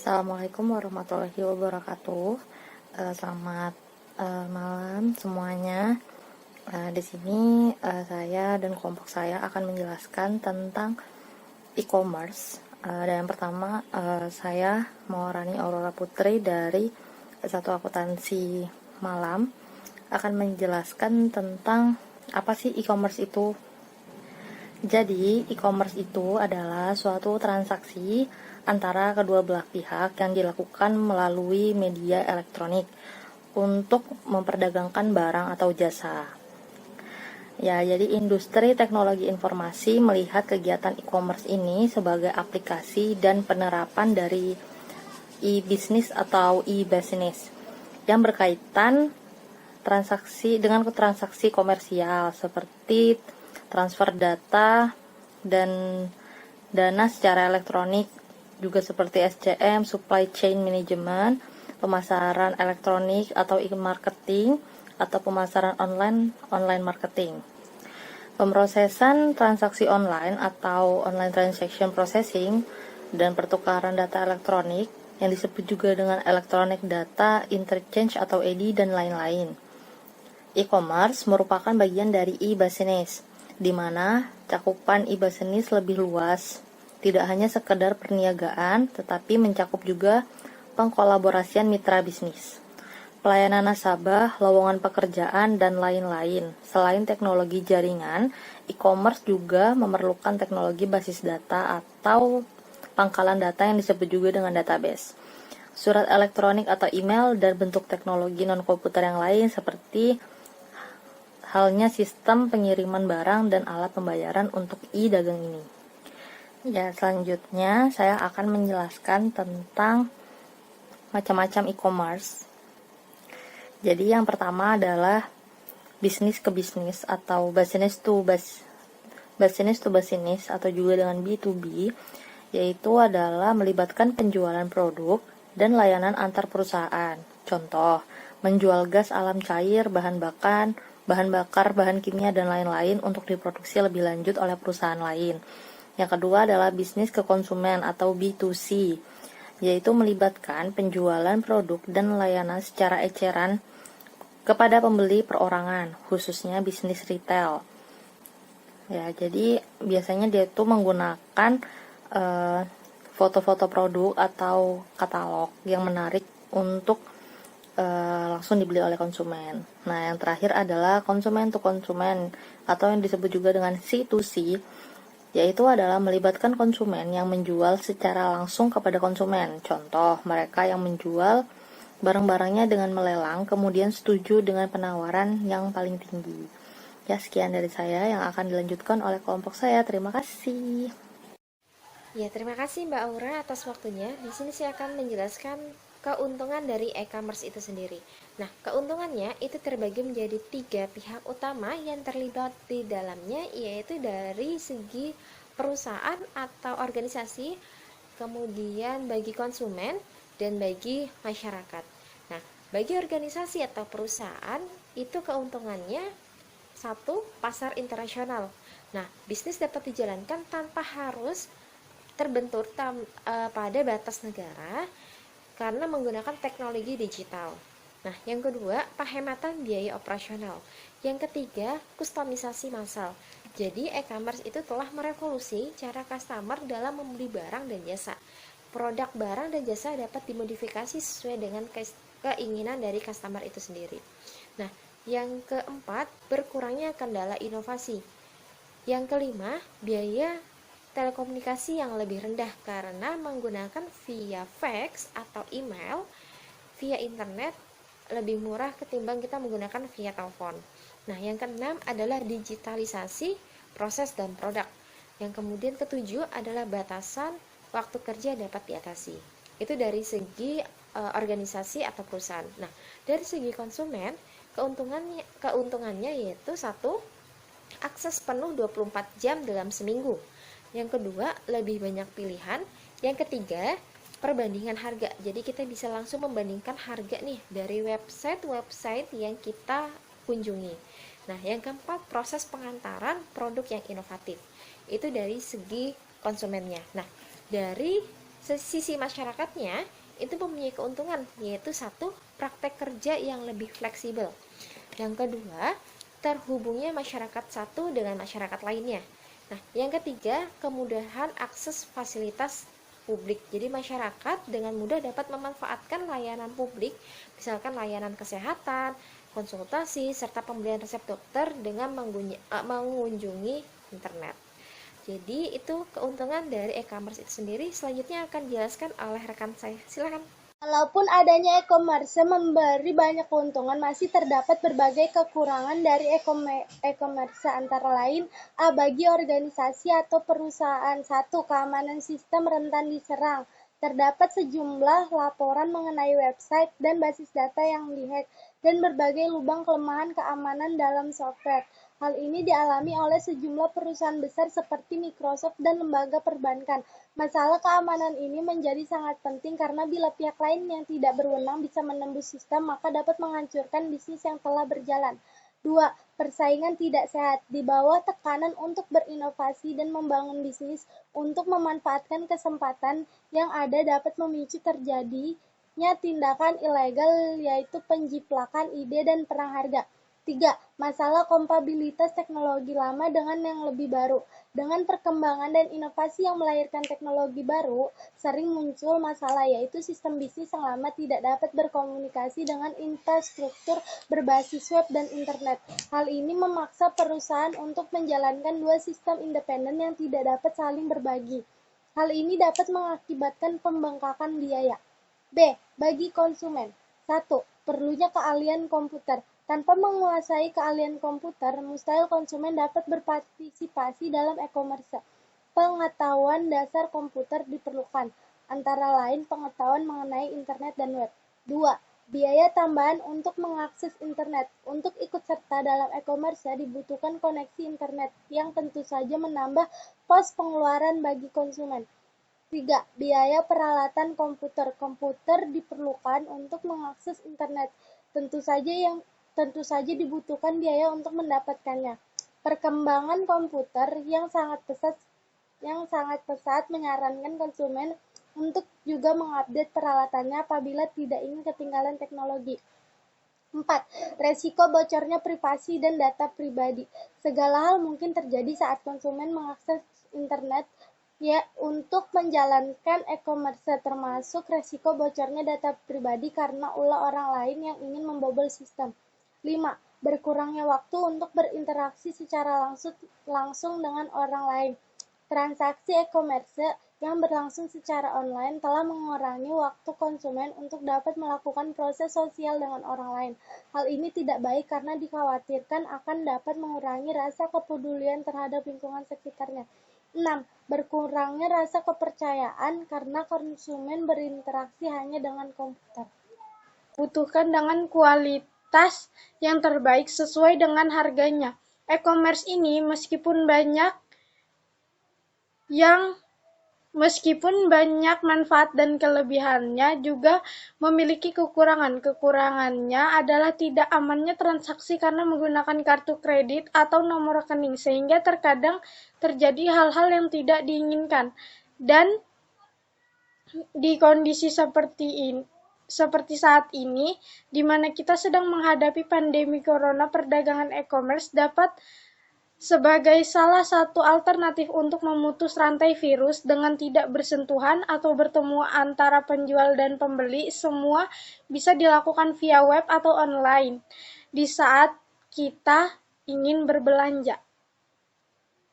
Assalamualaikum warahmatullahi wabarakatuh. Selamat malam semuanya. Di sini saya dan kelompok saya akan menjelaskan tentang e-commerce. Dan yang pertama, saya Mawarani Aurora Putri dari Satu Akuntansi Malam akan menjelaskan tentang apa sih e-commerce itu. Jadi, e-commerce itu adalah suatu transaksi antara kedua belah pihak yang dilakukan melalui media elektronik untuk memperdagangkan barang atau jasa. Ya, jadi industri teknologi informasi melihat kegiatan e-commerce ini sebagai aplikasi dan penerapan dari e-business atau e-business yang berkaitan dengan transaksi komersial seperti transfer data dan dana secara elektronik, juga seperti SCM, supply chain management, pemasaran elektronik atau e-marketing, atau pemasaran online marketing. Pemrosesan transaksi online atau online transaction processing dan pertukaran data elektronik yang disebut juga dengan electronic data interchange atau EDI dan lain-lain. E-commerce merupakan bagian dari e-business, di mana cakupan e-business lebih luas, tidak hanya sekedar perniagaan, tetapi mencakup juga pengkolaborasian mitra bisnis, pelayanan nasabah, lowongan pekerjaan, dan lain-lain. Selain teknologi jaringan, e-commerce juga memerlukan teknologi basis data atau pangkalan data yang disebut juga dengan database, surat elektronik atau email, dan bentuk teknologi non-komputer yang lain seperti halnya sistem pengiriman barang dan alat pembayaran untuk e-dagang ini. Ya, selanjutnya saya akan menjelaskan tentang macam-macam e-commerce. Jadi yang pertama adalah bisnis ke bisnis atau business to business atau juga dengan B2B, yaitu adalah melibatkan penjualan produk dan layanan antar perusahaan. Contoh, menjual gas alam cair, bahan bakar, bahan kimia, dan lain-lain untuk diproduksi lebih lanjut oleh perusahaan lain. Yang kedua adalah bisnis ke konsumen atau B2C, yaitu melibatkan penjualan produk dan layanan secara eceran kepada pembeli perorangan, khususnya bisnis retail. Ya, jadi biasanya dia itu menggunakan foto-foto produk atau katalog yang menarik untuk langsung dibeli oleh konsumen. Nah, yang terakhir adalah konsumen to konsumen atau yang disebut juga dengan C2C, yaitu adalah melibatkan konsumen yang menjual secara langsung kepada konsumen. Contoh, mereka yang menjual barang-barangnya dengan melelang, kemudian setuju dengan penawaran yang paling tinggi. Ya, sekian dari saya yang akan dilanjutkan oleh kelompok saya. Terima kasih. Ya, terima kasih Mbak Aura atas waktunya. Di sini saya akan menjelaskan keuntungan dari e-commerce itu sendiri. Nah, keuntungannya itu terbagi menjadi 3 pihak utama yang terlibat di dalamnya, yaitu dari segi perusahaan atau organisasi, kemudian bagi konsumen, dan bagi masyarakat. Nah, bagi organisasi atau perusahaan, itu keuntungannya satu, pasar internasional. Nah, bisnis dapat dijalankan tanpa harus terbentur pada batas negara karena menggunakan teknologi digital. Nah, yang kedua, penghematan biaya operasional. Yang ketiga, kustomisasi massal. Jadi, e-commerce itu telah merevolusi cara customer dalam membeli barang dan jasa. Produk barang dan jasa dapat dimodifikasi sesuai dengan keinginan dari customer itu sendiri. Nah, yang keempat, berkurangnya kendala inovasi. Yang kelima, biaya telekomunikasi yang lebih rendah karena menggunakan via fax atau email via internet lebih murah ketimbang kita menggunakan via telepon. Nah, yang keenam adalah digitalisasi proses dan produk. Yang kemudian ketujuh adalah batasan waktu kerja dapat diatasi. Itu dari segi organisasi atau perusahaan. Nah, dari segi konsumen, keuntungannya yaitu satu, akses penuh 24 jam dalam seminggu. Yang kedua, lebih banyak pilihan. Yang ketiga, perbandingan harga. Jadi kita bisa langsung membandingkan harga nih dari website yang kita kunjungi. Nah, yang keempat, proses pengantaran produk yang inovatif. Itu dari segi konsumennya. Nah, dari sisi masyarakatnya itu mempunyai keuntungan, yaitu satu, praktek kerja yang lebih fleksibel. Yang kedua, terhubungnya masyarakat satu dengan masyarakat lainnya. Nah, yang ketiga, kemudahan akses fasilitas publik. Jadi masyarakat dengan mudah dapat memanfaatkan layanan publik, misalkan layanan kesehatan, konsultasi, serta pembelian resep dokter dengan mengunjungi internet. Jadi itu keuntungan dari e-commerce itu sendiri. Selanjutnya akan dijelaskan oleh rekan saya. Silakan. Walaupun adanya e-commerce memberi banyak keuntungan, masih terdapat berbagai kekurangan dari e-commerce, antara lain bagi organisasi atau perusahaan. Satu, keamanan sistem rentan diserang. Terdapat sejumlah laporan mengenai website dan basis data yang dihack, dan berbagai lubang kelemahan keamanan dalam software. Hal ini dialami oleh sejumlah perusahaan besar seperti Microsoft dan lembaga perbankan. Masalah keamanan ini menjadi sangat penting karena bila pihak lain yang tidak berwenang bisa menembus sistem, maka dapat menghancurkan bisnis yang telah berjalan. 2. Persaingan tidak sehat. Di bawah tekanan untuk berinovasi dan membangun bisnis untuk memanfaatkan kesempatan yang ada dapat memicu terjadinya tindakan ilegal, yaitu penjiplakan ide dan perang harga. 3. Masalah kompatibilitas teknologi lama dengan yang lebih baru. Dengan perkembangan dan inovasi yang melahirkan teknologi baru, sering muncul masalah, yaitu sistem bisnis yang lama tidak dapat berkomunikasi dengan infrastruktur berbasis web dan internet. Hal ini memaksa perusahaan untuk menjalankan dua sistem independen yang tidak dapat saling berbagi. Hal ini dapat mengakibatkan pembengkakan biaya. B. Bagi konsumen. 1. Perlunya keahlian komputer. Tanpa menguasai keahlian komputer, mustahil konsumen dapat berpartisipasi dalam e-commerce. Pengetahuan dasar komputer diperlukan, antara lain pengetahuan mengenai internet dan web. 2. Biaya tambahan untuk mengakses internet. Untuk ikut serta dalam e-commerce dibutuhkan koneksi internet, yang tentu saja menambah pos pengeluaran bagi konsumen. 3. Biaya peralatan komputer. Komputer diperlukan untuk mengakses internet. Tentu saja dibutuhkan biaya untuk mendapatkannya. Perkembangan komputer yang sangat pesat menyarankan konsumen untuk juga mengupdate peralatannya apabila tidak ingin ketinggalan teknologi. 4. Resiko bocornya privasi dan data pribadi. Segala hal mungkin terjadi saat konsumen mengakses internet untuk menjalankan e-commerce, termasuk resiko bocornya data pribadi karena ulah orang lain yang ingin membobol sistem. 5. Berkurangnya waktu untuk berinteraksi secara langsung dengan orang lain. Transaksi e-commerce yang berlangsung secara online telah mengurangi waktu konsumen untuk dapat melakukan proses sosial dengan orang lain. Hal ini tidak baik karena dikhawatirkan akan dapat mengurangi rasa kepedulian terhadap lingkungan sekitarnya. 6. Berkurangnya rasa kepercayaan karena konsumen berinteraksi hanya dengan komputer. Butuhkan dengan kualitas yang terbaik sesuai dengan harganya. E-commerce ini meskipun banyak manfaat dan kelebihannya juga memiliki kekurangan. Kekurangannya adalah tidak amannya transaksi karena menggunakan kartu kredit atau nomor rekening, sehingga terkadang terjadi hal-hal yang tidak diinginkan. Dan di kondisi seperti saat ini, di mana kita sedang menghadapi pandemi corona, perdagangan e-commerce dapat sebagai salah satu alternatif untuk memutus rantai virus dengan tidak bersentuhan atau bertemu antara penjual dan pembeli. Semua bisa dilakukan via web atau online di saat kita ingin berbelanja.